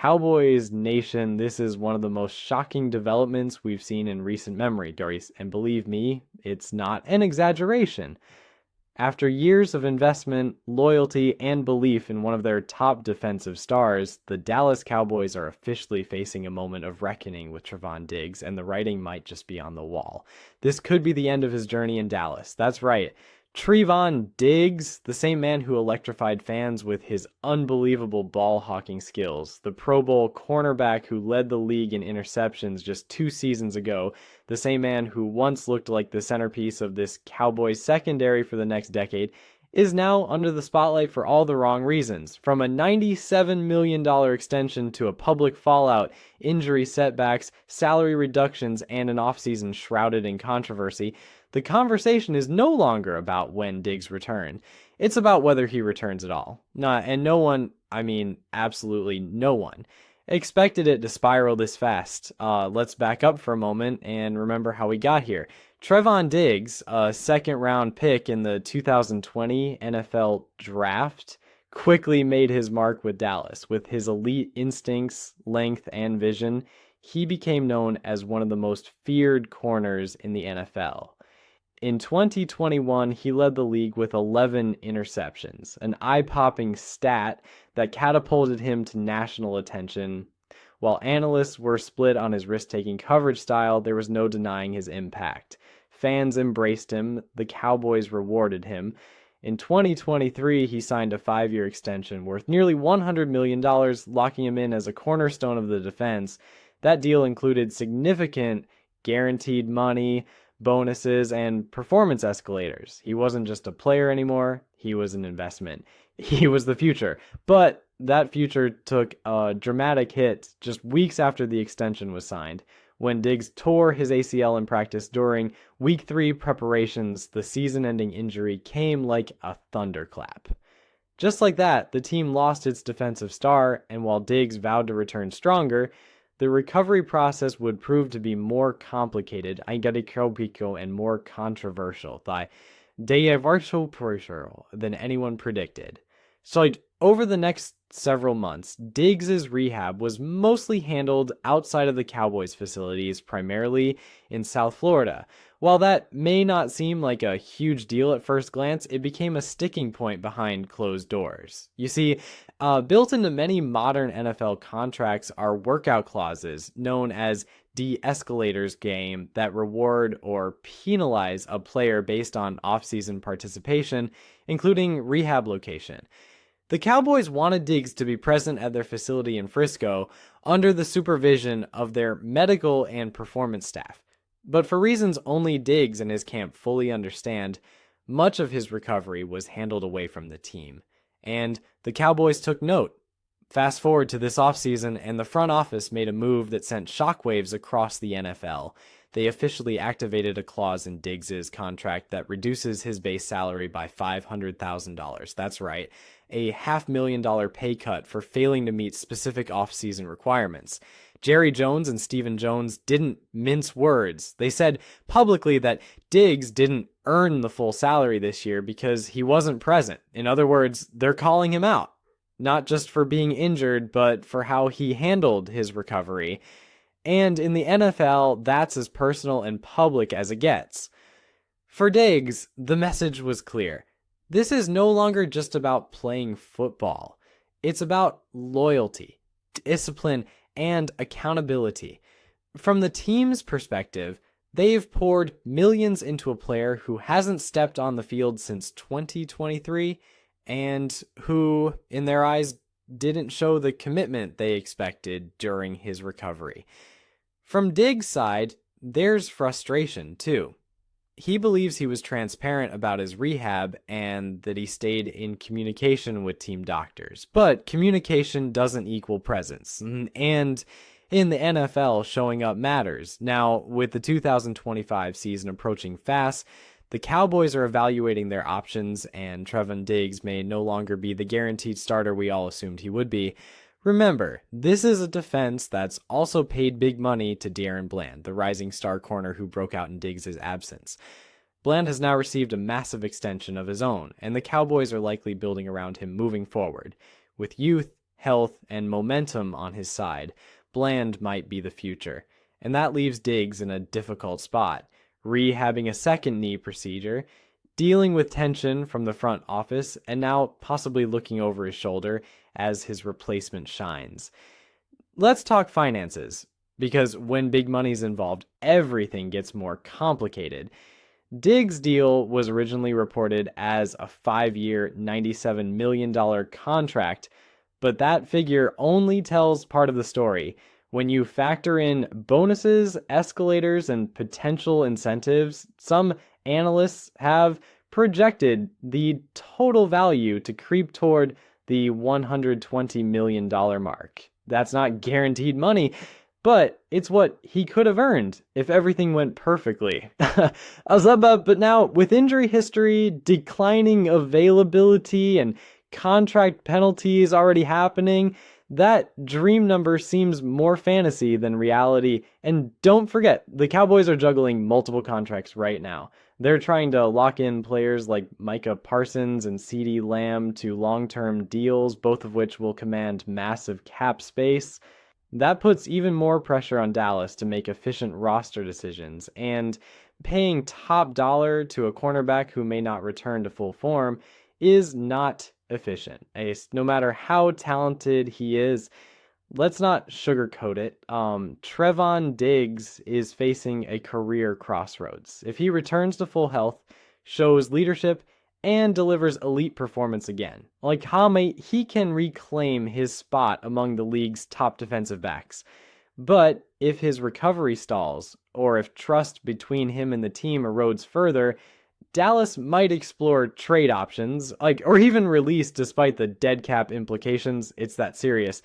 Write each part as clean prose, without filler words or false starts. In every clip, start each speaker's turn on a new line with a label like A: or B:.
A: Cowboys Nation, this is one of the most shocking developments we've seen in recent memory, Doris, and believe me, it's not an exaggeration. After years of investment, loyalty, and belief in one of their top defensive stars, the Dallas Cowboys are officially facing a moment of reckoning with Trevon Diggs, and the writing might just be on the wall. This could be the end of his journey in Dallas. That's right. Trevon Diggs, the same man who electrified fans with his unbelievable ball-hawking skills, the Pro Bowl cornerback who led the league in interceptions just 2 seasons ago, the same man who once looked like the centerpiece of this Cowboys secondary for the next decade, is now under the spotlight for all the wrong reasons. From a $97 million extension to a public fallout, injury setbacks, salary reductions, and an offseason shrouded in controversy, the conversation is no longer about when Diggs return. It's about whether he returns at all. And no one, absolutely no one, expected it to spiral this fast. Let's back up for a moment and remember how we got here. Trevon Diggs, a second-round pick in the 2020 NFL Draft, quickly made his mark with Dallas. With his elite instincts, length, and vision, he became known as one of the most feared corners in the NFL. In 2021, he led the league with 11 interceptions, an eye-popping stat that catapulted him to national attention. While analysts were split on his risk-taking coverage style, there was no denying his impact. Fans embraced him, the Cowboys rewarded him. In 2023, he signed a 5-year extension worth nearly $100 million, locking him in as a cornerstone of the defense. That deal included significant guaranteed money, bonuses, and performance escalators. He wasn't just a player anymore, he was an investment. He was the future. But that future took a dramatic hit just weeks after the extension was signed. When Diggs tore his ACL in practice during Week 3 preparations, the season-ending injury came like a thunderclap. Just like that, the team lost its defensive star, and while Diggs vowed to return stronger, the recovery process would prove to be more complicated and more controversial than anyone predicted. So over the next several months, Diggs' rehab was mostly handled outside of the Cowboys facilities, primarily in South Florida. While that may not seem like a huge deal at first glance, it became a sticking point behind closed doors. You see, built into many modern NFL contracts are workout clauses known as de-escalators game that reward or penalize a player based on off-season participation, including rehab location. The Cowboys wanted Diggs to be present at their facility in Frisco under the supervision of their medical and performance staff. But for reasons only Diggs and his camp fully understand, much of his recovery was handled away from the team. And the Cowboys took note. Fast forward to this offseason, and the front office made a move that sent shockwaves across the NFL. They officially activated a clause in Diggs' contract that reduces his base salary by $500,000. That's right, a $500,000 pay cut for failing to meet specific offseason requirements. Jerry Jones and Stephen Jones didn't mince words. They said publicly that Diggs didn't earn the full salary this year because he wasn't present. In other words, they're calling him out, not just for being injured, but for how he handled his recovery. And in the NFL, that's as personal and public as it gets. For Diggs, the message was clear. This is no longer just about playing football. It's about loyalty, discipline, and accountability. From the team's perspective, they've poured millions into a player who hasn't stepped on the field since 2023 and who, in their eyes, didn't show the commitment they expected during his recovery. From Diggs' side, there's frustration too. He believes he was transparent about his rehab and that he stayed in communication with team doctors. But communication doesn't equal presence. And in the NFL, showing up matters. Now, with the 2025 season approaching fast, the Cowboys are evaluating their options, and Trevon Diggs may no longer be the guaranteed starter we all assumed he would be. Remember, this is a defense that's also paid big money to Darren Bland, the rising star corner who broke out in Diggs' absence. Bland has now received a massive extension of his own, and the Cowboys are likely building around him moving forward. With youth, health, and momentum on his side, Bland might be the future. And that leaves Diggs in a difficult spot, rehabbing a second knee procedure, dealing with tension from the front office, and now possibly looking over his shoulder as his replacement shines. Let's talk finances, because when big money's involved, everything gets more complicated. Diggs' deal was originally reported as a 5-year, $97 million contract, but that figure only tells part of the story. When you factor in bonuses, escalators, and potential incentives, some analysts have projected the total value to creep toward the $120 million mark. That's not guaranteed money, but it's what he could have earned if everything went perfectly. But now, with injury history, declining availability, and contract penalties already happening, that dream number seems more fantasy than reality. And don't forget, the Cowboys are juggling multiple contracts right now. They're trying to lock in players like Micah Parsons and CeeDee Lamb to long-term deals, both of which will command massive cap space. That puts even more pressure on Dallas to make efficient roster decisions, and paying top dollar to a cornerback who may not return to full form is not efficient. No matter how talented he is, let's not sugarcoat it. Trevon Diggs is facing a career crossroads. If he returns to full health, shows leadership, and delivers elite performance again, he can reclaim his spot among the league's top defensive backs. But if his recovery stalls, or if trust between him and the team erodes further, Dallas might explore trade options, or even release despite the dead cap implications. It's that serious.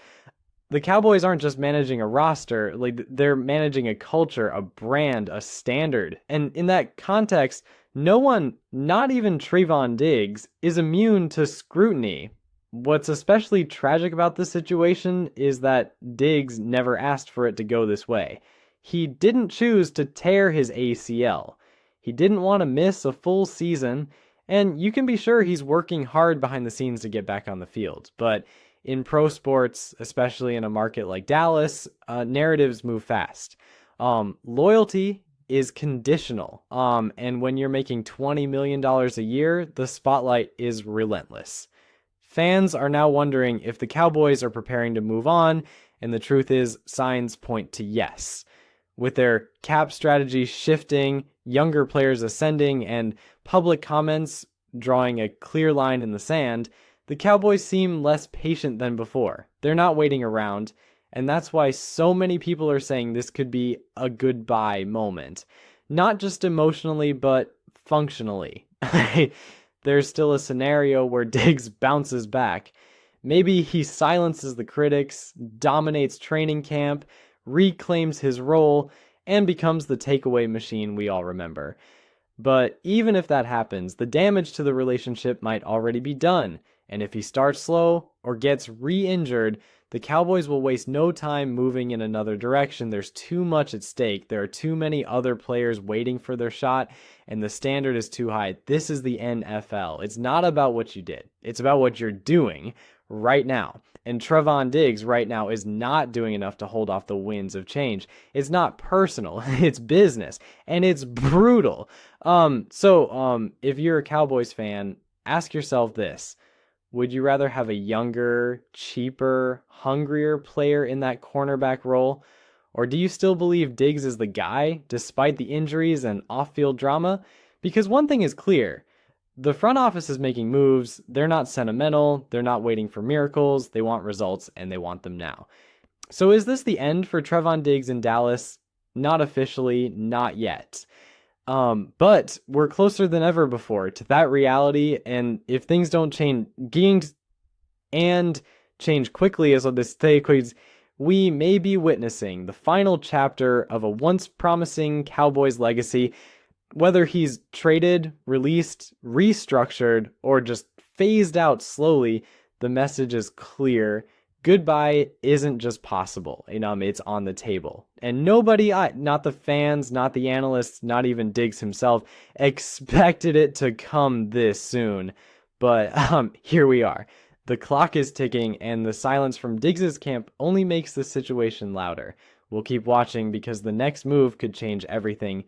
A: The Cowboys aren't just managing a roster, they're managing a culture, a brand, a standard. And in that context, no one, not even Trevon Diggs, is immune to scrutiny. What's especially tragic about this situation is that Diggs never asked for it to go this way. He didn't choose to tear his ACL. He didn't want to miss a full season, and you can be sure he's working hard behind the scenes to get back on the field. But in pro sports, especially in a market like Dallas, narratives move fast. Loyalty is conditional. And when you're making $20 million a year, the spotlight is relentless. Fans are now wondering if the Cowboys are preparing to move on, and the truth is, signs point to yes. With their cap strategy shifting, younger players ascending, and public comments drawing a clear line in the sand, the Cowboys seem less patient than before. They're not waiting around, and that's why so many people are saying this could be a goodbye moment. Not just emotionally, but functionally. There's still a scenario where Diggs bounces back. Maybe he silences the critics, dominates training camp, reclaims his role, and becomes the takeaway machine we all remember. But even if that happens, the damage to the relationship might already be done. And if he starts slow or gets re-injured, the Cowboys will waste no time moving in another direction. There's too much at stake. There are too many other players waiting for their shot, and the standard is too high. This is the NFL. It's not about what you did. It's about what you're doing right now. And Trevon Diggs right now is not doing enough to hold off the winds of change. It's not personal. It's business. And it's brutal. If you're a Cowboys fan, ask yourself this. Would you rather have a younger, cheaper, hungrier player in that cornerback role? Or do you still believe Diggs is the guy, despite the injuries and off-field drama? Because one thing is clear. The front office is making moves. They're not sentimental. They're not waiting for miracles. They want results, and they want them now. So is this the end for Trevon Diggs in Dallas? Not officially, not yet. But we're closer than ever before to that reality, and if things don't change quickly, as this takes, we may be witnessing the final chapter of a once promising Cowboys legacy. Whether he's traded, released, restructured, or just phased out slowly, the message is clear. Goodbye isn't just possible, it's on the table. And nobody, not the fans, not the analysts, not even Diggs himself, expected it to come this soon. But here we are. The clock is ticking, and the silence from Diggs's camp only makes the situation louder. We'll keep watching because the next move could change everything.